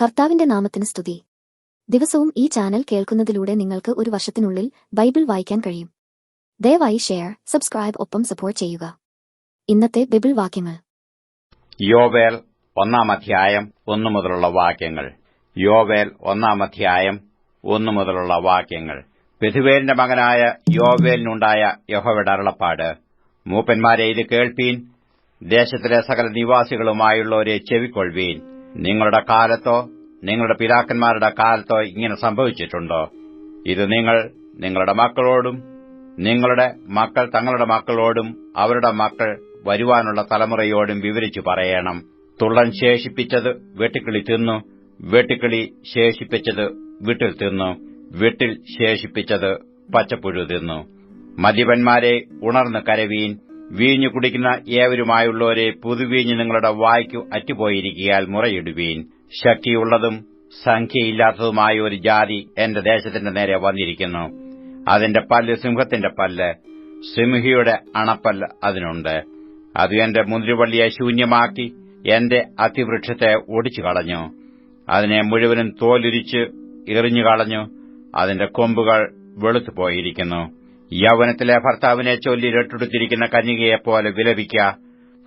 കർത്താവിന്റെ നാമത്തിന് സ്തുതി. ദിവസവും ഈ ചാനൽ കേൾക്കുന്നതിലൂടെ നിങ്ങൾക്ക് ഒരു വർഷത്തിനുള്ളിൽ ബൈബിൾ വായിക്കാൻ കഴിയും. ദയവായി ഷെയർ, സബ്സ്ക്രൈബ് ഒപ്പം സപ്പോർട്ട് ചെയ്യുക. ഇന്നത്തെ ബൈബിൾ വാക്യങ്ങൾ: യോവേൽ 1-ാം 1 മുതലുള്ള വാക്യങ്ങൾ. യോവേൽ 1-ാം 1 മുതലുള്ള വാക്യങ്ങൾ. പെഥുവേലിന്റെ മകനായ യോവേലിനുണ്ടായ യഹോവയുടെ അരുളപ്പാട്: മൂപ്പന്മാരെ, ഇത് കേൾപ്പീൻ. ദേശത്തിലെ സകല നിവാസികളുമായുള്ളവരെ ചെവിക്കൊള്ളുവീൻ. നിങ്ങളുടെ കാലത്തോ നിങ്ങളുടെ പിതാക്കന്മാരുടെ കാലത്തോ ഇങ്ങനെ സംഭവിച്ചിട്ടുണ്ടോ? ഇത് നിങ്ങൾ നിങ്ങളുടെ മക്കളോടും നിങ്ങളുടെ മക്കൾ തങ്ങളുടെ മക്കളോടും അവരുടെ മക്കൾ വരുവാനുള്ള തലമുറയോടും വിവരിച്ചു പറയണം. തുള്ളൻ ശേഷിപ്പിച്ചത് വെട്ടുക്കിളി തിന്നു, വെട്ടുക്കിളി ശേഷിപ്പിച്ചത് വിട്ടിൽ തിന്നു, വിട്ടിൽ ശേഷിപ്പിച്ചത് പച്ചപ്പുഴു തിന്നു. മദ്യപന്മാരെ, ഉണർന്ന് കരവീൻ. വീഞ്ഞു കുടിക്കുന്ന ഏവരുമായുള്ളവരെ, പുതുവീഞ്ഞ് നിങ്ങളുടെ വായ്ക്കു അറ്റുപോയിരിക്കയാൽ മുറയിടുവീൻ. ശക്തിയുള്ളതും സംഖ്യയില്ലാത്തതുമായ ഒരു ജാതി എന്റെ ദേശത്തിന്റെ നേരെ വന്നിരിക്കുന്നു. അതിന്റെ പല്ല് സിംഹത്തിന്റെ പല്ല്, സിംഹിയുടെ അണപ്പല്ല് അതിനുണ്ട്. അത് എന്റെ മുന്തിരിവള്ളിയെ ശൂന്യമാക്കി എന്റെ അത്തിവൃക്ഷത്തെ ഒടിച്ചു കളഞ്ഞു. അതിനെ മുഴുവനും തോലുരിച്ച് എറിഞ്ഞുകളഞ്ഞു. അതിന്റെ കൊമ്പുകൾ വെളുത്തുപോയിരിക്കുന്നു. യൗവനത്തിലെ ഭർത്താവിനെ ചൊല്ലി രട്ടുടുത്തിരിക്കുന്ന കന്യകയെപ്പോലെ വിലപിക്ക.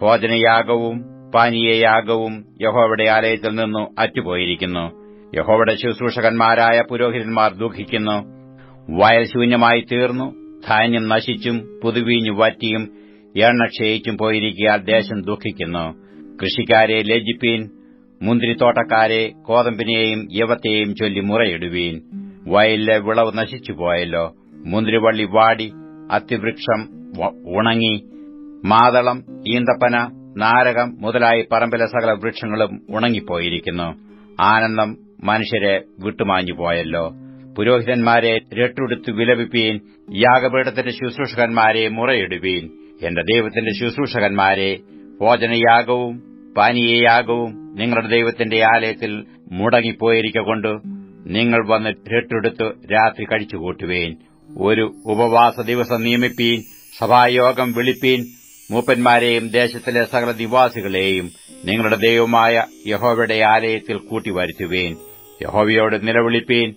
ഭോജനയാഗവും പാനീയയാഗവും യഹോവയുടെ ആലയത്തിൽ നിന്നു അറ്റുപോയിരിക്കുന്നു. യഹോവയുടെ ശുശ്രൂഷകന്മാരായ പുരോഹിതന്മാർ ദുഃഖിക്കുന്നു. വയൽ ശൂന്യമായി തീർന്നു, ധാന്യം നശിച്ചും പുതുവീഞ്ഞു വറ്റിയും എണ്ണ ക്ഷയിച്ചും പോയിരിക്കയാൽ ദേശം ദുഃഖിക്കുന്നു. കൃഷിക്കാരെ ലജ്ജിപ്പീൻ. മുന്തിരിത്തോട്ടക്കാരെ കോതമ്പിനെയും യവത്തെയും ചൊല്ലി മുറയിടുവീൻ. വയലിലെ വിളവ് നശിച്ചുപോയല്ലോ. മുന്തിരിവള്ളി വാടി, അത്തിവൃക്ഷം ഉണങ്ങി. മാതളം, ഈന്തപ്പന, നാരകം മുതലായി പറമ്പിലെ സകല വൃക്ഷങ്ങളും ഉണങ്ങിപ്പോയിരിക്കുന്നു. ആനന്ദം മനുഷ്യരെ വിട്ടുമാഞ്ഞുപോയല്ലോ. പുരോഹിതന്മാരെ, രട്ടുടുത്ത് വിലപിപ്പീൻ. യാഗപീഠത്തിന്റെ ശുശ്രൂഷകന്മാരെ, മുറയിടുവീൻ. എന്റെ ദൈവത്തിന്റെ ശുശ്രൂഷകന്മാരെ, ഭോജനയാഗവും പാനീയയാഗവും നിങ്ങളുടെ ദൈവത്തിന്റെ ആലയത്തിൽ മുടങ്ങിപ്പോയിരിക്കൊണ്ട് നിങ്ങൾ വന്ന് രട്ടുടുത്ത് രാത്രി കഴിച്ചുകൂട്ടുവീൻ. ഒരു ഉപവാസ ദിവസം നിയമിപ്പീൻ. സഭായോഗം വിളിപ്പീൻ. മൂപ്പന്മാരെയും ദേശത്തിലെ സകല നിവാസികളെയും നിങ്ങളുടെ ദൈവമായ യഹോവയുടെ ആലയത്തിൽ കൂട്ടിവരുത്തുവീൻ. യഹോവയോട് നിലവിളിപ്പീൻ.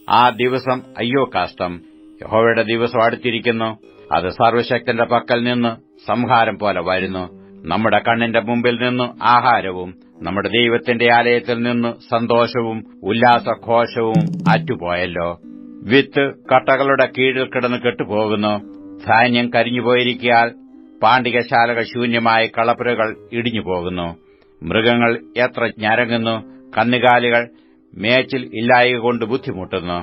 ആ ദിവസം അയ്യോ കഷ്ടം! യഹോവയുടെ ദിവസം അടുത്തിരിക്കുന്നു. അത് സർവ്വശക്തന്റെ പക്കൽ നിന്ന് സംഹാരം പോലെ വരുന്നു. നമ്മുടെ കണ്ണിന്റെ മുമ്പിൽ നിന്ന് ആഹാരവും നമ്മുടെ ദൈവത്തിന്റെ ആലയത്തിൽ നിന്ന് സന്തോഷവും ഉല്ലാസഘോഷവും അറ്റുപോയല്ലോ. വിത്ത് കട്ടകളുടെ കീഴിൽ കിടന്ന് കെട്ടുപോകുന്നു. ധാന്യം കരിഞ്ഞുപോയിരിക്കയാൽ പാണ്ടികശാലകൾ ശൂന്യമായി കളപ്പുരകൾ ഇടിഞ്ഞുപോകുന്നു. മൃഗങ്ങൾ എത്ര ഞരങ്ങുന്നു. കന്നുകാലികൾ മേച്ചിൽ ഇല്ലായകൊണ്ട് ബുദ്ധിമുട്ടുന്നു.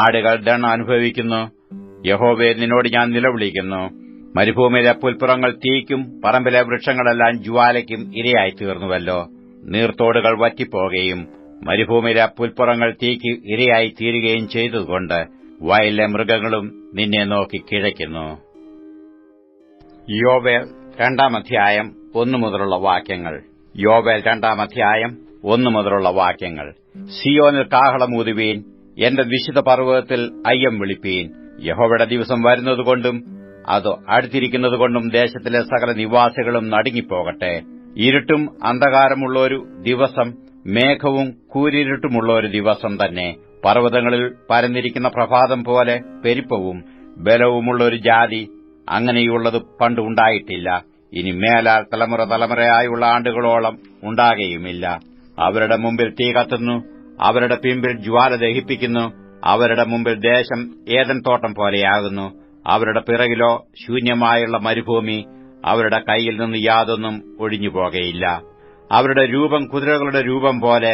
ആടുകൾ ദണ്ണം അനുഭവിക്കുന്നു. യഹോവേ, നിന്നോട് ഞാൻ നിലവിളിക്കുന്നു. മരുഭൂമിയിലെ പുൽപ്പുറങ്ങൾ തീയ്ക്കും പറമ്പിലെ വൃക്ഷങ്ങളെല്ലാം ജ്വാലയ്ക്കും ഇരയായി തീർന്നുവല്ലോ. നീർത്തോടുകൾ വറ്റിപ്പോകുകയും മരുഭൂമിയിലെ പുൽപ്പുറങ്ങൾ തീയ്ക്ക് ഇരയായി തീരുകയും ചെയ്തതുകൊണ്ട് വയലിലെ മൃഗങ്ങളും നിന്നെ നോക്കി കിഴയ്ക്കുന്നു. യോവേൽ 2-ാം 1 മുതലുള്ള വാക്യങ്ങൾ. യോവേൽ 2-ാം 1 മുതലുള്ള വാക്യങ്ങൾ. സിയോനിൽ കാഹളമൂതുവീൻ. എന്റെ വിശുദ്ധ പർവ്വതത്തിൽ അയ്യം വിളിപ്പീൻ. യഹോവയുടെ ദിവസം വരുന്നതുകൊണ്ടും അത് അടുത്തിരിക്കുന്നതുകൊണ്ടും ദേശത്തിലെ സകല നിവാസികളും നടുങ്ങിപ്പോകട്ടെ. ഇരുട്ടും അന്ധകാരമുള്ളൊരു ദിവസം, മേഘവും കൂരിരുട്ടുമുള്ളൊരു ദിവസം തന്നെ. പർവ്വതങ്ങളിൽ പരന്നിരിക്കുന്ന പ്രഭാതം പോലെ പെരുപ്പവും ബലവുമുള്ളൊരു ജാതി, അങ്ങനെയുള്ളത് പണ്ട് ഉണ്ടായിട്ടില്ല. ഇനി മേലാൽ തലമുറ തലമുറയായുള്ള ആണ്ടുകളോളം ഉണ്ടാകുകയുമില്ല. അവരുടെ മുമ്പിൽ തീ കത്തുന്നു, അവരുടെ പിമ്പിൽ ജ്വാല ദഹിപ്പിക്കുന്നു. അവരുടെ മുമ്പിൽ ദേശം ഏദൻ തോട്ടം പോലെയാകുന്നു. അവരുടെ പിറകിലോ ശൂന്യമായുള്ള മരുഭൂമി. അവരുടെ കൈയിൽ നിന്ന് യാതൊന്നും ഒഴിഞ്ഞുപോകയില്ല. അവരുടെ രൂപം കുതിരകളുടെ രൂപം പോലെ.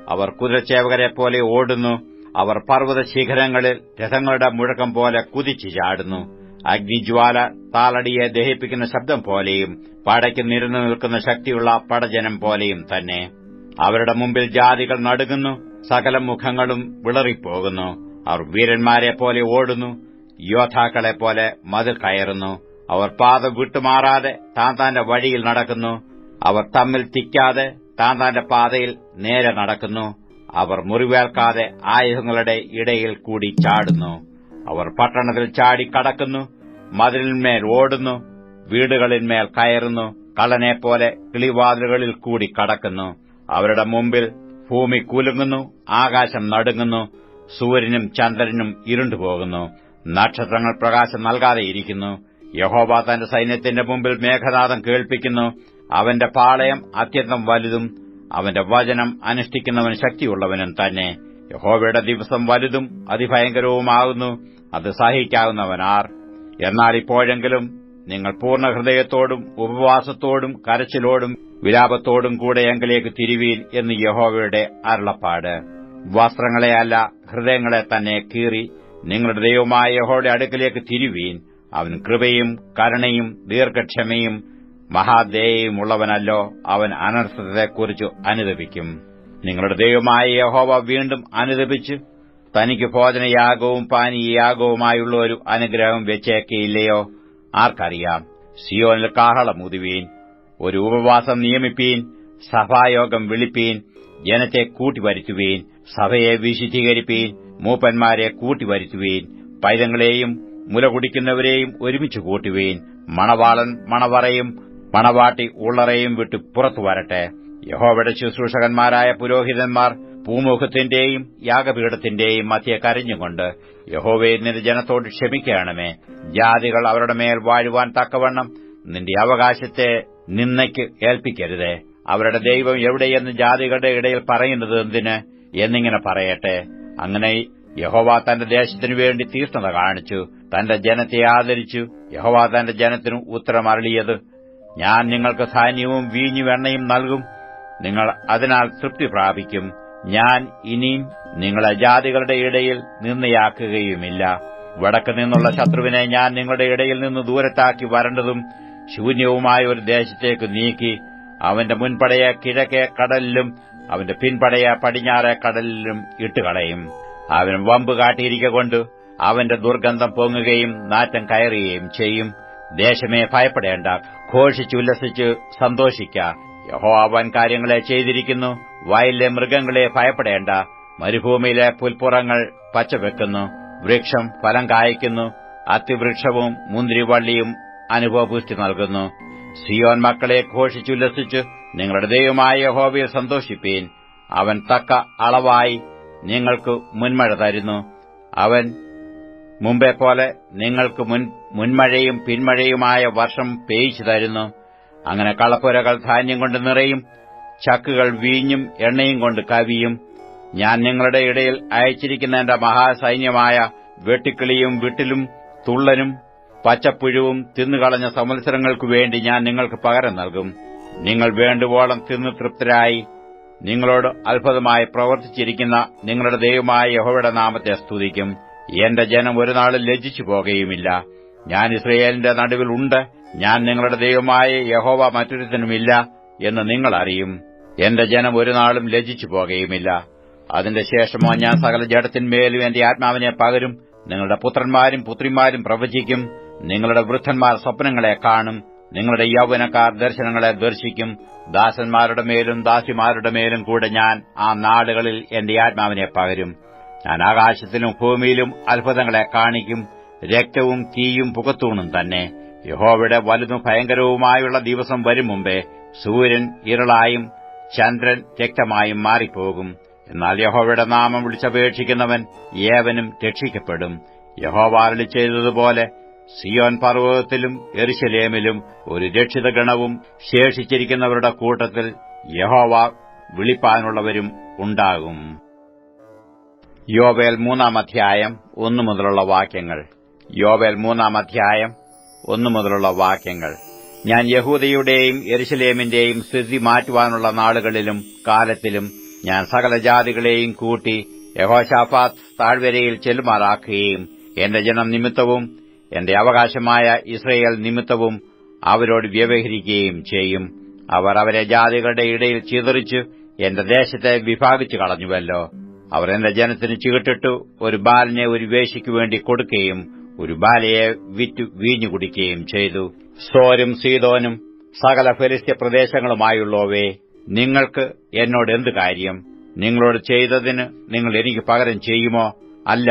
അവർ കുതിരച്ചേവകരെപ്പോലെ ഓടുന്നു. അവർ പർവ്വത ശിഖരങ്ങളിൽ രഥങ്ങളുടെ മുഴക്കം പോലെ കുതിച്ചു ചാടുന്നു. അഗ്നിജ്വാല താളടിയെ ദഹിപ്പിക്കുന്ന ശബ്ദം പോലെയും പടയ്ക്ക് നിരന്നു നിൽക്കുന്ന ശക്തിയുള്ള പടജനം പോലെയും തന്നെ. അവരുടെ മുമ്പിൽ ജാതികൾ നടുങ്ങുന്നു. സകല മുഖങ്ങളും വിളറിപ്പോകുന്നു. അവർ വീരന്മാരെപ്പോലെ ഓടുന്നു. യോദ്ധാക്കളെപ്പോലെ മതിൽ കയറുന്നു. അവർ പാത വിട്ടുമാറാതെ താന്താന്റെ വഴിയിൽ നടക്കുന്നു. അവർ തമ്മിൽ തിക്കാതെ താന്താന്റെ പാതയിൽ നേരെ നടക്കുന്നു. അവർ മുറിവേൽക്കാതെ ആയുധങ്ങളുടെ ഇടയിൽ കൂടി ചാടുന്നു. അവർ പട്ടണത്തിൽ ചാടി കടക്കുന്നു. മതിലിന്മേൽ ഓടുന്നു. വീടുകളിന്മേൽ കയറുന്നു. കള്ളനെപ്പോലെ കിളിവാതിലുകളിൽ കൂടി കടക്കുന്നു. അവരുടെ മുമ്പിൽ ഭൂമി കുലുങ്ങുന്നു, ആകാശം നടുങ്ങുന്നു, സൂര്യനും ചന്ദ്രനും ഇരുണ്ടുപോകുന്നു, നക്ഷത്രങ്ങൾ പ്രകാശം നൽകാതെയിരിക്കുന്നു. യഹോവ തന്റെ സൈന്യത്തിന്റെ മുമ്പിൽ മേഘനാദം കേൾപ്പിക്കുന്നു. അവന്റെ പാളയം അത്യന്തം വലുതും അവന്റെ വചനം അനുഷ്ഠിക്കുന്നവൻ ശക്തിയുള്ളവനും തന്നെ. യഹോവയുടെ ദിവസം വലുതും അതിഭയങ്കരവുമാകുന്നു, അത് സഹിക്കാവുന്നവനാർ. എന്നാൽ ഇപ്പോഴെങ്കിലും നിങ്ങൾ പൂർണ്ണ ഹൃദയത്തോടും ഉപവാസത്തോടും കരച്ചിലോടും വിലാപത്തോടും കൂടെ എങ്കിലേക്ക് തിരിവീൻ എന്ന് യഹോവയുടെ അരുളപ്പാട്. വസ്ത്രങ്ങളെ അല്ല, ഹൃദയങ്ങളെ തന്നെ കീറി നിങ്ങളുടെ ദൈവമായ യഹോവയുടെ അടുക്കലേക്ക് തിരിവീൻ. അവൻ കൃപയും കരുണയും ദീർഘക്ഷമയും മഹാദയയും ഉള്ളവനല്ലോ. അവൻ അനർത്ഥത്തെക്കുറിച്ച് അനുതപിക്കും. നിങ്ങളുടെ ദൈവമായ യഹോവ വീണ്ടും അനുതപിച്ച് തനിക്ക് ഭോജനയാഗവും പാനീയയാഗവുമായുള്ള ഒരു അനുഗ്രഹം വെച്ചേക്കയില്ലയോ? ആർക്കറിയാം. സിയോനിൽ കാഹളമൂതുവീൻ, ഒരു ഉപവാസം നിയമിപ്പീൻ, സഭായോഗം വിളിപ്പീൻ, ജനത്തെ കൂട്ടിവരുത്തുവീൻ, സഭയെ വിശുദ്ധീകരിപ്പീൻ, മൂപ്പന്മാരെ കൂട്ടിവരുത്തുവീൻ, പൈതങ്ങളെയും മുല കുടിക്കുന്നവരെയും ഒരുമിച്ച് കൂട്ടുവീൻ. മണവാളൻ മണവറയും മണവാട്ടി ഉള്ളറയും വിട്ട് പുറത്തു വരട്ടെ. യഹോവയുടെ ശുശ്രൂഷകന്മാരായ പുരോഹിതന്മാർ പൂമുഖത്തിന്റെയും യാഗപീഠത്തിന്റെയും മധ്യേ കരഞ്ഞുകൊണ്ട്, യഹോവേ, നിന്റെ ജനത്തോട് ക്ഷമിക്കണമേ. ജാതികൾ അവരുടെ മേൽ വാഴുവാൻ തക്കവണ്ണം നിന്റെ അവകാശത്തെ നിന്ദയ്ക്ക് ഏൽപ്പിക്കരുതേ. അവരുടെ ദൈവം എവിടെയെന്ന് ജാതികളുടെ ഇടയിൽ പറയുന്നത് എന്തിന് എന്നിങ്ങനെ പറയട്ടെ. അങ്ങനെ യഹോവ തന്റെ ദേശത്തിനു വേണ്ടി തീഷ്ണത കാണിച്ചു, തന്റെ ജനത്തെ ആദരിച്ചു. യഹോവ തന്റെ ജനത്തിനു ഉത്തരമരുളിയത്, ഞാൻ നിങ്ങൾക്ക് ധാന്യവും വീഞ്ഞും എണ്ണയും നൽകും, നിങ്ങൾ അതിനാൽ തൃപ്തി പ്രാപിക്കും. ഞാൻ ഇനിയും നിങ്ങളെ ജാതികളുടെ ഇടയിൽ നിന്നയാക്കുകയുമില്ല. വടക്ക് നിന്നുള്ള ശത്രുവിനെ ഞാൻ നിങ്ങളുടെ ഇടയിൽ നിന്ന് ദൂരത്താക്കി വരണ്ടതും ശൂന്യവുമായ ഒരു ദേശത്തേക്ക് നീക്കി അവന്റെ മുൻപടയെ കിഴക്കേ കടലിലും അവന്റെ പിൻപടയെ പടിഞ്ഞാറേ കടലിലും ഇട്ടുകളയും. അവൻ വമ്പ് കാട്ടിയിരിക്കൊണ്ട് അവന്റെ ദുർഗന്ധം പൊങ്ങുകയും നാറ്റം കയറുകയും ചെയ്യും. ദേശമേ, ഭയപ്പെടേണ്ട, ഘോഷിച്ചുല്ലസിച്ച് സന്തോഷിക്ക. യഹോവ വൻ കാര്യങ്ങളെ ചെയ്തിരിക്കുന്നു. വയലിലെ മൃഗങ്ങളെ ഭയപ്പെടേണ്ട. മരുഭൂമിയിലെ പുൽപ്പുറങ്ങൾ പച്ചവെക്കുന്നു, വൃക്ഷം ഫലം കായ്ക്കുന്നു, അത്തിവൃക്ഷവും മുന്തിരിവള്ളിയും അനുഭവപുഷ്ടി നൽകുന്നു. സിയോൻ മക്കളെ, ഘോഷിച്ചുല്ലസിച്ച് നിങ്ങളുടെ ദൈവമായ യഹോവയിൽ സന്തോഷിപ്പീൻ. അവൻ തക്ക അളവായി നിങ്ങൾക്ക് മുൻമഴ തരുന്നു. അവൻ മുമ്പെപ്പോലെ നിങ്ങൾക്ക് മുൻമഴയും പിന്മഴയുമായ വർഷം പേയിച്ചു തരുന്നു. അങ്ങനെ കളപ്പുരകൾ ധാന്യം കൊണ്ട് നിറയും, ചക്കുകൾ വീഞ്ഞും എണ്ണയും കൊണ്ട് കവിയും. ഞാൻ നിങ്ങളുടെ ഇടയിൽ അയച്ചിരിക്കുന്ന എന്റെ മഹാസൈന്യമായ വെട്ടുക്കിളിയും വിട്ടിലും തുള്ളനും പച്ചപ്പുഴുവും തിന്നുകളഞ്ഞ സംവത്സരങ്ങൾക്കു വേണ്ടി ഞാൻ നിങ്ങൾക്ക് പകരം നൽകും. നിങ്ങൾ വേണ്ടുവോളം തിന്നു തൃപ്തരായി നിങ്ങളോട് അത്ഭുതമായി പ്രവർത്തിച്ചിരിക്കുന്ന നിങ്ങളുടെ ദൈവമായ യഹോവയുടെ നാമത്തെ സ്തുതിക്കും. എന്റെ ജനം ഒരു നാളും ലജ്ജിച്ചു പോകുകയുമില്ല. ഞാൻ ഇസ്രയേലിന്റെ നടുവിൽ ഉണ്ട്. ഞാൻ നിങ്ങളുടെ ദൈവമായ യഹോവ മറ്റൊരുത്തനുമില്ല എന്ന് നിങ്ങൾ അറിയും. എന്റെ ജനം ഒരു നാളും ലജ്ജിച്ചു പോകുകയുമില്ല. അതിന്റെ ശേഷമോ ഞാൻ സകല ജഡത്തിന്മേലും എന്റെ ആത്മാവിനെ പകരും. നിങ്ങളുടെ പുത്രന്മാരും പുത്രിമാരും പ്രവചിക്കും. നിങ്ങളുടെ വൃദ്ധന്മാർ സ്വപ്നങ്ങളെ കാണും. നിങ്ങളുടെ യൗവനക്കാർ ദർശനങ്ങളെ ദർശിക്കും. ദാസന്മാരുടെ മേലും ദാസിമാരുടെ മേലും കൂടെ ഞാൻ ആ നാടുകളിൽ എന്റെ ആത്മാവിനെ പകരും. ഞാൻ ആകാശത്തിലും ഭൂമിയിലും അത്ഭുതങ്ങളെ കാണിക്കും. രക്തവും തീയും പുകത്തൂണും തന്നെ. യഹോവയുടെ വലുതും ഭയങ്കരവുമായുള്ള ദിവസം വരും മുമ്പേ സൂര്യൻ ഇരുളായും ചന്ദ്രൻ രക്തമായും മാറിപ്പോകും. എന്നാൽ യഹോവയുടെ നാമം വിളിച്ചപേക്ഷിക്കുന്നവൻ ഏവനും രക്ഷിക്കപ്പെടും. യഹോവ അരുളി ചെയ്തതുപോലെ സിയോൻ പർവ്വതത്തിലും യെരൂശലേമിലും ഒരു രക്ഷിതഗണവും ശേഷിച്ചിരിക്കുന്നവരുടെ കൂട്ടത്തിൽ യഹോവ വിളിപ്പാനുള്ളവരും ഉണ്ടാകും. യോവേൽ 3-ാം 1 മുതലുള്ള വാക്യങ്ങൾ. യോവേൽ 3-ാം 1 മുതലുള്ള വാക്യങ്ങൾ. ഞാൻ യഹൂദയുടെയും യെരൂശലേമിന്റെയും സ്ഥിതി മാറ്റുവാനുള്ള നാളുകളിലും കാലത്തിലും ഞാൻ സകല ജാതികളെയും കൂട്ടി യഹോശാഫാത്ത് താഴ്വരയിൽ ചെല്ലുമാറാക്കുകയും എന്റെ ജനം നിമിത്തവും എന്റെ അവകാശമായ ഇസ്രയേൽ നിമിത്തവും അവരോട് വ്യവഹരിക്കുകയും ചെയ്യും. അവർ അവരെ ജാതികളുടെ ഇടയിൽ ചിതറിച്ച് എന്റെ ദേശത്തെ വിഭാഗിച്ചു കളഞ്ഞുവല്ലോ. അവർ എന്റെ ജനത്തിന് ചീട്ടിട്ടു ഒരു ബാലിനെ ഒരു വേശ്യയ്ക്കു വേണ്ടി കൊടുക്കുകയും ഒരു ബാലയെ വിറ്റു വീഞ്ഞു കുടിക്കുകയും ചെയ്തു. സോരും സീദോനും സകല ഫെലിസ്ത്യ പ്രദേശങ്ങളുമായുള്ളവേ, നിങ്ങൾക്ക് എന്നോട് എന്ത് കാര്യം? നിങ്ങളോട് ചെയ്തതിന് നിങ്ങൾ എനിക്ക് പകരം ചെയ്യുമോ? അല്ല,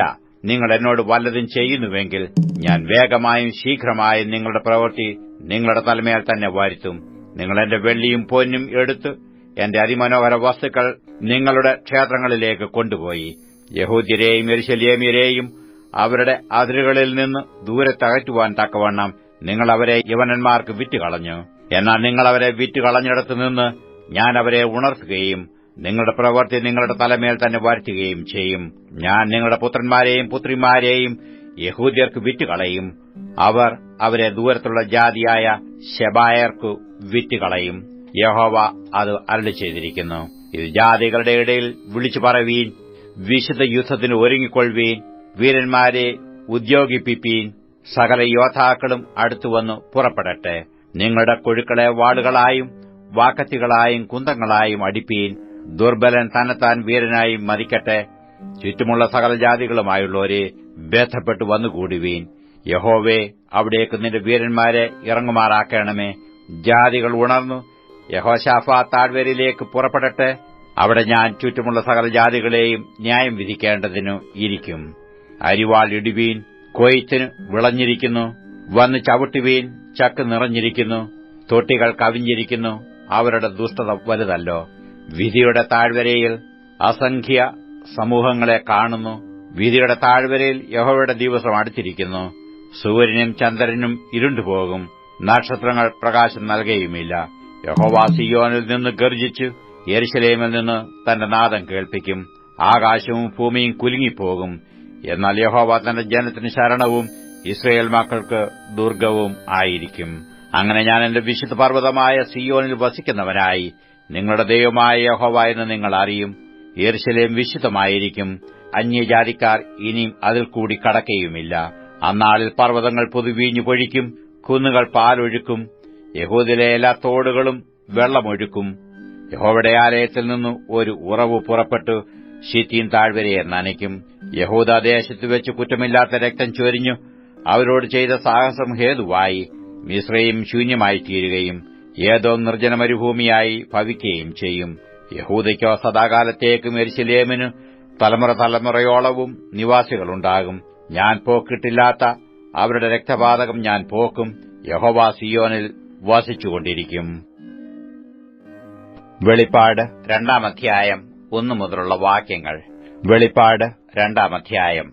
നിങ്ങൾ എന്നോട് വല്ലതും ചെയ്യുന്നുവെങ്കിൽ ഞാൻ വേഗമായും ശീഘ്രമായും നിങ്ങളുടെ പ്രവൃത്തി നിങ്ങളുടെ തലമേൽ തന്നെ വരുത്തും. നിങ്ങൾ എന്റെ വെള്ളിയും പൊന്നും എടുത്ത് എന്റെ അതിമനോഹര വസ്തുക്കൾ നിങ്ങളുടെ ക്ഷേത്രങ്ങളിലേക്ക് കൊണ്ടുപോയി. യഹൂദ്യരെയും യെരൂശലേമ്യരെയും അവരുടെ അതിരുകളിൽ നിന്ന് ദൂരത്തകറ്റുവാൻ തക്കവണ്ണം നിങ്ങൾ അവരെ യവനന്മാർക്ക് വിറ്റുകളഞ്ഞു. എന്നാൽ നിങ്ങൾ അവരെ വിറ്റുകളഞ്ഞിടത്തു നിന്ന് ഞാൻ അവരെ ഉണർത്തുകയും നിങ്ങളുടെ പ്രവൃത്തി നിങ്ങളുടെ തലമേൽ തന്നെ വരുത്തുകയും ചെയ്യും. ഞാൻ നിങ്ങളുടെ പുത്രന്മാരെയും പുത്രിമാരെയും യഹൂദ്യർക്ക് വിറ്റുകളയും. അവർ അവരെ ദൂരത്തുള്ള ജാതിയായ ശെബായർക്കു വിറ്റുകളയും. യഹോവ അത് അരുളിച്ചെയ്തിരിക്കുന്നു. ഇത് ജാതികളുടെ ഇടയിൽ വിളിച്ചു പറവീൻ. വിശുദ്ധ യുദ്ധത്തിന് ഒരുങ്ങിക്കൊള്ളുവീൻ. വീരന്മാരെ ഉദ്യോഗിപ്പിപ്പീൻ. സകല യോദ്ധാക്കളും അടുത്തുവന്നു പുറപ്പെടട്ടെ. നിങ്ങളുടെ കൊഴുക്കളെ വാളുകളായും വാക്കത്തികളായും കുന്തങ്ങളായും അടിപ്പീൻ. ദുർബലൻ തന്നെത്താൻ വീരനായി മരിക്കട്ടെ. ചുറ്റുമുള്ള സകല ജാതികളുമായുള്ളവരെ ബന്ധപ്പെട്ടു വന്നുകൂടുവീൻ. യഹോവേ, അവിടേക്ക് നിന്റെ വീരന്മാരെ ഇറങ്ങുമാറാക്കണമേ. ജാതികൾ ഉണർന്നു യഹോശാഫാത്ത് താഴ്വരയിലേക്ക് പുറപ്പെടട്ടെ. അവിടെ ഞാൻ ചുറ്റുമുള്ള സകല ജാതികളെയും ന്യായം വിധിക്കേണ്ടതിനു ഇരിക്കും. അരിവാൾ ഇടുവീൻ. കൊയ്ത്തിന് വിളഞ്ഞിരിക്കുന്നു. വന്ന് ചവിട്ടുവീൻ. ചക്ക് നിറഞ്ഞിരിക്കുന്നു. തൊട്ടികൾ കവിഞ്ഞിരിക്കുന്നു. അവരുടെ ദുഷ്ടത വലുതല്ലോ. വിധിയുടെ താഴ്വരയിൽ അസംഖ്യ സമൂഹങ്ങളെ കാണുന്നു. വിധിയുടെ താഴ്വരയിൽ യഹോവയുടെ ദിവസം അടുത്തിരിക്കുന്നു. സൂര്യനും ചന്ദ്രനും ഇരുണ്ടുപോകും. നക്ഷത്രങ്ങൾ പ്രകാശം നൽകുകയുമില്ല. യഹോവ സിയോനിൽ നിന്ന് ഗർജിച്ചു യെരൂശലേമിൽ നിന്ന് തന്റെ നാദം കേൾപ്പിക്കും. ആകാശവും ഭൂമിയും കുലുങ്ങിപ്പോകും. എന്നാൽ യഹോവ തന്റെ ജനത്തിന് ശരണവും ഇസ്രായേൽ മക്കൾക്ക് ദുർഗവും ആയിരിക്കും. അങ്ങനെ ഞാൻ എന്റെ വിശുദ്ധ പർവ്വതമായ സിയോനിൽ വസിക്കുന്നവനായി നിങ്ങളുടെ ദൈവമായ യഹോവ എന്ന് നിങ്ങൾ അറിയും. യെരൂശലേം വിശുദ്ധമായിരിക്കും. അന്യജാതിക്കാർ ഇനിയും അതിൽ കൂടി കടക്കുകയുമില്ല. അന്നാളിൽ പർവ്വതങ്ങൾ പുതുവീഞ്ഞു പൊഴിക്കും. കുന്നുകൾ പാലൊഴുക്കും. യഹൂദിലെ എല്ലാ തോടുകളും വെള്ളമൊഴുക്കും. യഹോവയുടെ ആലയത്തിൽ നിന്ന് ഒരു ഉറവ് പുറപ്പെട്ടു ശിത്തീം താഴ്വരയെ നനയ്ക്കും. യഹൂദാദേശത്ത് വെച്ച് കുറ്റമില്ലാത്ത രക്തം ചൊരിഞ്ഞു അവരോട് ചെയ്ത സാഹസം ഹേതുവായി മിസ്രയീം ശൂന്യമായി തീരുകയും ഏദോം നിർജ്ജന മരുഭൂമിയായി ഭവിക്കുകയും ചെയ്യും. യഹൂദയ്ക്കോ സദാകാലത്തേക്കും യെരൂശലേമിന് തലമുറ തലമുറയോളവും നിവാസികളുണ്ടാകും. ഞാൻ പോക്കിട്ടില്ലാത്ത അവരുടെ രക്തപാതകം ഞാൻ പോക്കും. യഹോവ സിയോനിൽ വസിച്ചുകൊണ്ടിരിക്കും. വെളിപ്പാട് 2-ാം അധ്യായം 1 മുതലുള്ള വാക്യങ്ങൾ. വെളിപ്പാട് 2-ാം അധ്യായം.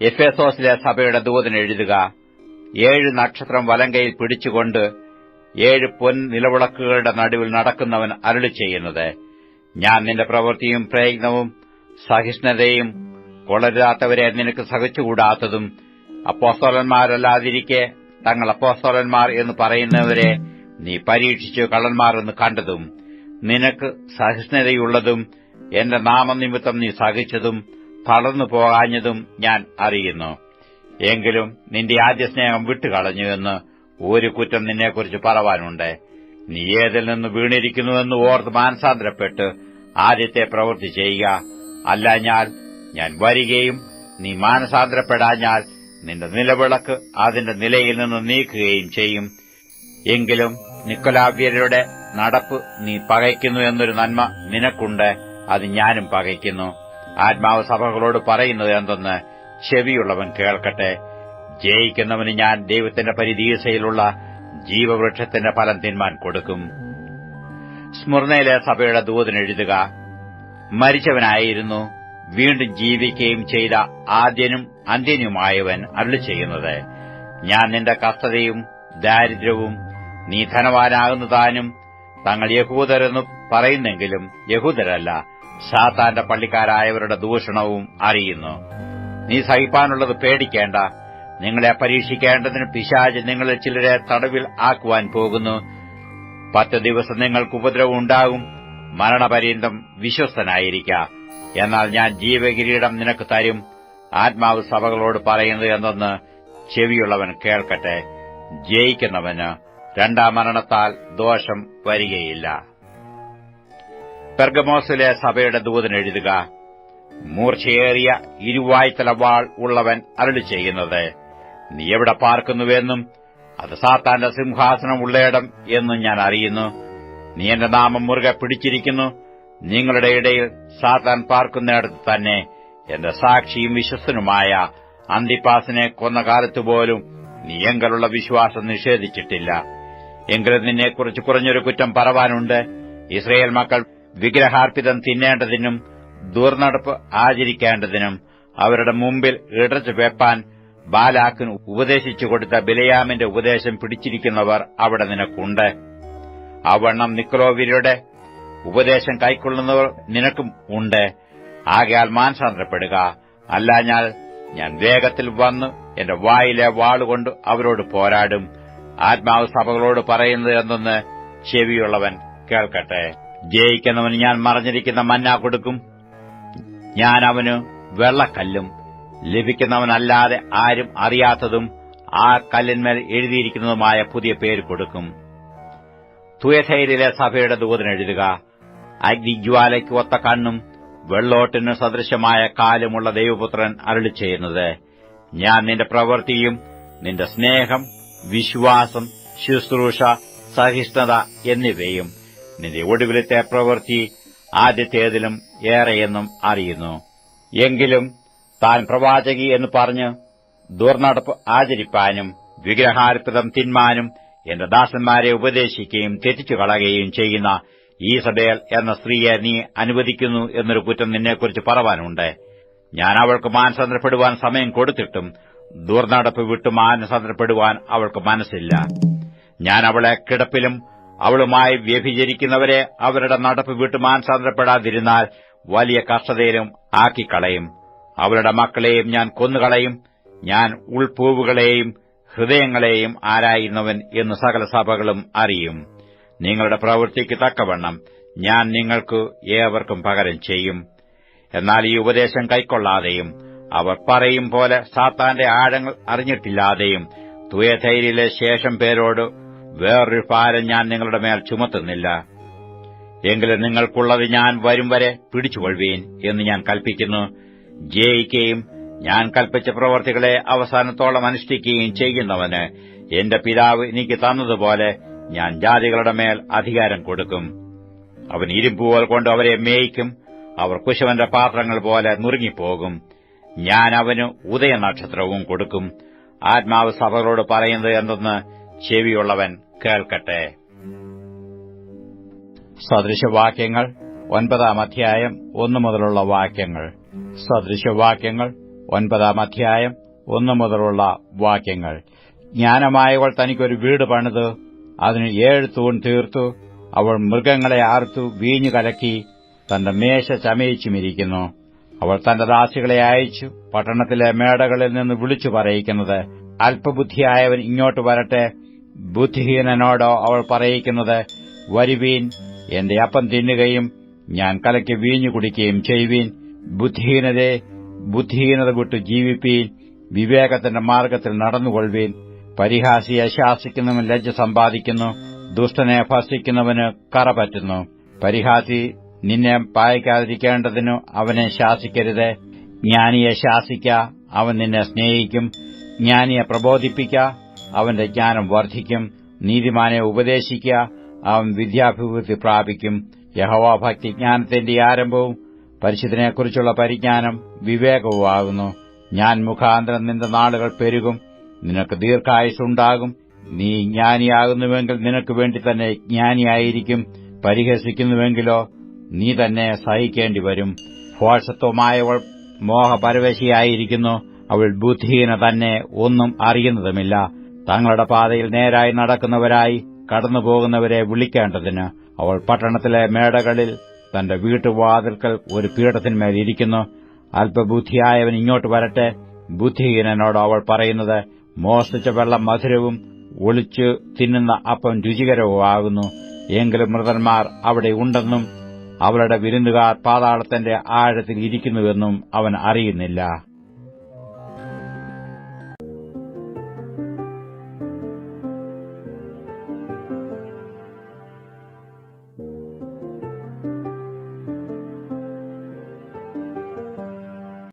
എഫേസോസിലെ സഭയുടെ ദൂതന് എഴുതുക. 7 നക്ഷത്രം വലങ്കയിൽ പിടിച്ചുകൊണ്ട് 7 പൊൻ നിലവിളക്കുകളുടെ നടുവിൽ നടക്കുന്നവൻ അരുളിച്ചെയ്യുന്നത്: ഞാൻ നിന്റെ പ്രവൃത്തിയും പ്രയത്നവും സഹിഷ്ണുതയും കൊള്ളരുതാത്തവരെ നിനക്ക് സഹിച്ചുകൂടാത്തതും അപ്പോസ്തലന്മാരല്ലാതിരിക്കെ തങ്ങൾ അപ്പോസ്തലന്മാർ എന്ന് പറയുന്നവരെ നീ പരീക്ഷിച്ചു കള്ളന്മാർ എന്ന് കണ്ടതും നിനക്ക് സഹിഷ്ണുതയുള്ളതും എന്റെ നാമനിമിത്തം നീ സഹിച്ചതും തളർന്നു പോകാഞ്ഞതും ഞാൻ അറിയുന്നു. എങ്കിലും നിന്റെ ആദ്യസ്നേഹം വിട്ടുകളഞ്ഞുവെന്ന് ഒരു കുറ്റം നിന്നെക്കുറിച്ച് പറവാനുണ്ട്. നീ ഏതിൽ നിന്ന് വീണിരിക്കുന്നുവെന്ന് ഓർത്ത് മാനസാന്തരപ്പെട്ട് ആദ്യത്തെ പ്രവൃത്തി ചെയ്യുക. അല്ലാഞ്ഞാൽ ഞാൻ വരികയും നീ മാനസാന്തരപ്പെടാഞ്ഞാൽ നിന്റെ നിലവിളക്ക് അതിന്റെ നിലയിൽ നിന്ന് നീക്കുകയും ചെയ്യും. എങ്കിലും നിക്കൊലാവ്യരുടെ നടപ്പ് നീ പകയ്ക്കുന്നു എന്നൊരു നന്മ നിനക്കുണ്ട്. അത് ഞാനും പകയ്ക്കുന്നു. ആത്മാവ് സഭകളോട് പറയുന്നത് എന്തെന്ന് ചെവിയുള്ളവൻ കേൾക്കട്ടെ. ജയിക്കുന്നവന് ഞാൻ ദൈവത്തിന്റെ പരിധീയതയിലുള്ള ജീവവൃക്ഷത്തിന്റെ ഫലം തിന്മാൻ കൊടുക്കും. സ്മുർന്നയിലെ സഭയുടെ ദൂതന് എഴുതുക. മരിച്ചവനായിരുന്നു വീണ്ടും ജീവിക്കുകയും ചെയ്ത ആദ്യനും അന്ത്യനുമായവൻ അരുളിച്ചെയ്യുന്നത്: ഞാൻ നിന്റെ കഷ്ടതയും ദാരിദ്ര്യവും നീ ധനവാനാകുന്നു താനും തങ്ങൾ യഹൂദരെന്നു പറയുന്നെങ്കിലും യഹൂദരല്ല, സാത്താന്റെ പള്ളിക്കാരായവരുടെ ദൂഷണവും അറിയുന്നു. നീ സഹിപ്പാനുള്ളത് പേടിക്കേണ്ട. നിങ്ങളെ പരീക്ഷിക്കേണ്ടതിന് പിശാച് നിങ്ങളിൽ ചിലരെ തടവിൽ ആക്കുവാൻ പോകുന്നു. 10 ദിവസം നിങ്ങൾക്ക് ഉപദ്രവം ഉണ്ടാകും. മരണപര്യന്തം വിശ്വസ്തനായിരിക്ക. എന്നാൽ ഞാൻ ജീവകിരീടം നിനക്ക് തരും. ആത്മാവ് സഭകളോട് പറയുന്നത് എന്തെന്ന് ചെവിയുള്ളവൻ കേൾക്കട്ടെ. ജയിക്കുന്നവന് 2-ാം മരണത്താൽ ദോഷം വരികയില്ല. പെർഗമോസിലെ സഭയുടെ ദൂതന് എഴുതുക. മൂർച്ചയേറിയ ഇരുവായ്ത്തല വാൾ ഉള്ളവൻ അരുളിച്ചെയ്യുന്നത്: നീ എവിടെ പാർക്കുന്നുവെന്നും അത് സാത്താന്റെ സിംഹാസനം ഉള്ളയിടം എന്നും ഞാൻ അറിയുന്നു. നീ എന്റെ നാമം മുറുകെ പിടിച്ചിരിക്കുന്നു. നിങ്ങളുടെ ഇടയിൽ സാത്താൻ പാർക്കുന്നിടത്ത് തന്നെ എന്റെ സാക്ഷിയും വിശ്വസ്തനുമായ അന്തിപ്പാസിനെ കൊന്ന കാലത്തുപോലും നീ എങ്കലുള്ള വിശ്വാസം നിഷേധിച്ചിട്ടില്ല. എങ്കിലും നിന്നെക്കുറിച്ച് കുറഞ്ഞൊരു കുറ്റം പറവാനുണ്ട്. ഇസ്രായേൽ മക്കൾ വിഗ്രഹാർപ്പിതം തിന്നേണ്ടതിനും ദുർനടപ്പ് ആചരിക്കേണ്ടതിനും അവരുടെ മുമ്പിൽ ഇടച്ചു വെപ്പാൻ ബാലാക്കിന് ഉപദേശിച്ചു കൊടുത്ത ബിലയാമിന്റെ ഉപദേശം പിടിച്ചിരിക്കുന്നവർ അവിടെ നിനക്കുണ്ട്. അവണ്ണം നിക്രോവ്യരുടെ ഉപദേശം കൈക്കൊള്ളുന്നവർ നിനക്കും ഉണ്ട്. ആകയാൽ മാനസാന്തരപ്പെടുക, അല്ലാഞ്ഞാൽ ഞാൻ വേഗത്തിൽ വന്ന് എന്റെ വായിലെ വാളുകൊണ്ട് അവരോട് പോരാടും. ആത്മാവ് സഭകളോട് പറയുന്നത് എന്തെന്ന് ചെവിയുള്ളവൻ കേൾക്കട്ടെ. ജയിക്കുന്നവന് ഞാൻ മറഞ്ഞിരിക്കുന്ന മന്ന കൊടുക്കും. ഞാൻ അവന് വെള്ളക്കല്ലും ലഭിക്കുന്നവനല്ലാതെ ആരും അറിയാത്തതും ആ കല്ലിന്മേൽ എഴുതിയിരിക്കുന്നതുമായ പുതിയ പേര് കൊടുക്കും. തുയഥൈരിലെ സഭയുടെ ദൂതനെഴുതുക. അഗ്നിജ്വാലയ്ക്ക് ഒത്ത കണ്ണും വെള്ളോട്ടിന് സദൃശമായ കാലുമുള്ള ദൈവപുത്രൻ അരുളിച്ചെയ്യുന്നത്: ഞാൻ നിന്റെ പ്രവൃത്തിയും നിന്റെ സ്നേഹം, വിശ്വാസം, ശുശ്രൂഷ, സഹിഷ്ണുത എന്നിവയും നിന്റെ ഒടുവിലത്തെ പ്രവൃത്തി ആദ്യത്തേതിലും ഏറെയെന്നും അറിയുന്നു. എങ്കിലും താൻ പ്രവാചകി എന്ന് പറഞ്ഞ് ദുർനടപ്പ് ആചരിപ്പാനും വിഗ്രഹാർപ്പിതം തിന്മാനും എന്റെ ദാസന്മാരെ ഉപദേശിക്കുകയും തെറ്റിച്ചു കളയുകയും ചെയ്യുന്ന ഈസബേൽ എന്ന സ്ത്രീയെ നീ അനുവദിക്കുന്നു എന്നൊരു കുറ്റം നിന്നെക്കുറിച്ച് പറവാനുണ്ട്. ഞാൻ അവൾക്ക് മാനസാന്തരപ്പെടുവാൻ സമയം കൊടുത്തിട്ടും ദുർനടപ്പ് വിട്ടു മാനസാന്തരപ്പെടുവാൻ അവൾക്ക് മനസ്സില്ല. ഞാൻ അവളെ കിടപ്പിലും അവളുമായി വ്യഭിചരിക്കുന്നവരെ അവരുടെ നടപ്പ് വിട്ടു മാനസാന്തരപ്പെടാതിരുന്നാൽ വലിയ കഷ്ടതയിലും ആക്കിക്കളയും. അവരുടെ മക്കളെയും ഞാൻ കൊന്നുകളയും. ഞാൻ ഉൾപൂവുകളെയും ഹൃദയങ്ങളെയും ആരായുന്നവൻ എന്ന് സകല സഭകളും അറിയും. നിങ്ങളുടെ പ്രവൃത്തിക്ക് തക്കവണ്ണം ഞാൻ നിങ്ങൾക്ക് ഏവർക്കും പകരം ചെയ്യും. എന്നാൽ ഈ ഉപദേശം കൈക്കൊള്ളാതെയും അവർ പറയും പോലെ സാത്താന്റെ ആഴങ്ങൾ അറിഞ്ഞിട്ടില്ലാതെയും തുയഥൈരിയിലെ ശേഷം പേരോട് വേറൊരു ഭാരം ഞാൻ നിങ്ങളുടെ മേൽ ചുമത്തുന്നില്ല. എങ്കിലും നിങ്ങൾക്കുള്ളത് ഞാൻ വരും വരെ പിടിച്ചുകൊള്ളുവീൻ എന്ന് ഞാൻ കൽപ്പിക്കുന്നു. ജയിക്കുകയും ഞാൻ കൽപ്പിച്ച പ്രവർത്തികളെ അവസാനത്തോളം അനുഷ്ഠിക്കുകയും ചെയ്യുന്നവന് എന്റെ പിതാവ് എനിക്ക് തന്നതുപോലെ ഞാൻ ജാതികളുടെ മേൽ അധികാരം കൊടുക്കും. അവൻ ഇരുമ്പുകൾ കൊണ്ട് അവരെ മേയിക്കും. അവർ കുശവന്റെ പാത്രങ്ങൾ പോലെ നുറുങ്ങിപ്പോകും. ഞാൻ അവന് ഉദയനക്ഷത്രവും കൊടുക്കും. ആത്മാവ് സഭകളോട് പറയുന്നത് എന്തെന്ന് ചെവിയുള്ളവൻ കേൾക്കട്ടെ. സദൃശവാക്യങ്ങൾ 9-ാം അധ്യായം 1 മുതലുള്ള വാക്യങ്ങൾ. സദൃശവാക്യങ്ങൾ 9-ാം അധ്യായം 1 മുതലുള്ള വാക്യങ്ങൾ. ജ്ഞാനമായവൾ തനിക്കൊരു വീട് പണിത് അതിന് 7 തൂൺ തീർത്തു. അവൾ മൃഗങ്ങളെ ആർത്തു വീഞ്ഞു കലക്കി തന്റെ മേശ ചമയിച്ചുമിരിക്കുന്നു. അവൾ തന്റെ ദാസികളെ അയച്ചു പട്ടണത്തിലെ മേടകളിൽ നിന്ന് വിളിച്ചു പറയിക്കുന്നത്: അല്പബുദ്ധിയായവൻ ഇങ്ങോട്ട് വരട്ടെ. ബുദ്ധിഹീനനോടോ അവൾ പറയിക്കുന്നത്: വരുവീൻ, എന്റെ അപ്പം തിന്നുകയും ഞാൻ കലക്കി വീഞ്ഞു കുടിക്കുകയും ചെയ്യുവീൻ. ബുദ്ധിഹീനതേ, ബുദ്ധിഹീനത വിട്ടു ജീവിപ്പീൻ. വിവേകത്തിന്റെ മാർഗ്ഗത്തിൽ നടന്നുകൊള്ളുവീൻ. പരിഹാസിയെ ശാസിക്കുന്നവൻ ലജ്ജ സമ്പാദിക്കുന്നു. ദുഷ്ടനെ ഭസിക്കുന്നവന് കറ പറ്റുന്നു. പരിഹാസി നിന്നെ പായിക്കാതിരിക്കേണ്ടതിനു അവനെ ശാസിക്കരുത്. ജ്ഞാനിയെ ശാസിക്ക, അവൻ നിന്നെ സ്നേഹിക്കും. ജ്ഞാനിയെ പ്രബോധിപ്പിക്ക, അവന്റെ ജ്ഞാനം വർദ്ധിക്കും. നീതിമാനെ ഉപദേശിക്ക, അവൻ വിദ്യാഭിവൃദ്ധി പ്രാപിക്കും. യഹോവാഭക്തി ജ്ഞാനത്തിന്റെ ആരംഭവും പരിശുദ്ധനെക്കുറിച്ചുള്ള പരിജ്ഞാനം വിവേകവുമാകുന്നു. ഞാൻ മുഖാന്തരം നിന്റെ നാളുകൾ പെരുകും. നിനക്ക് ദീർഘായുസ്സുണ്ടാകും. നീ ജ്ഞാനിയാകുന്നുവെങ്കിൽ നിനക്ക് വേണ്ടി തന്നെ ജ്ഞാനിയായിരിക്കും. പരിഹസിക്കുന്നുവെങ്കിലോ നീ തന്നെ സഹിക്കേണ്ടി വരും. ഭോഷത്വമായവൾ മോഹപരവശിയായിരിക്കുന്നു. അവൾ ബുദ്ധിഹീന തന്നെ, ഒന്നും അറിയുന്നതുമില്ല. തങ്ങളുടെ പാതയിൽ നേരായി നടക്കുന്നവരായി കടന്നുപോകുന്നവരെ വിളിക്കേണ്ടതിന് അവൾ പട്ടണത്തിലെ മേടകളിൽ തന്റെ വീട്ടുവാതിൽക്കൽ ഒരു പീഠത്തിന്മേൽ ഇരിക്കുന്നു. അല്പബുദ്ധിയായവൻ ഇങ്ങോട്ട് വരട്ടെ. ബുദ്ധിഹീനനോട് അവൾ പറയുന്നത്: മോഷ്ടിച്ച വെള്ളം മധുരവും ഒളിച്ചു തിന്നുന്ന അപ്പം രുചികരവുമാകുന്നു. എങ്കിലും മൃതന്മാർ അവിടെ ഉണ്ടെന്നും അവളുടെ വിരുന്നുകാർ പാതാളത്തിന്റെ ആഴത്തിൽ ഇരിക്കുന്നുവെന്നും അവൻ അറിയുന്നില്ല.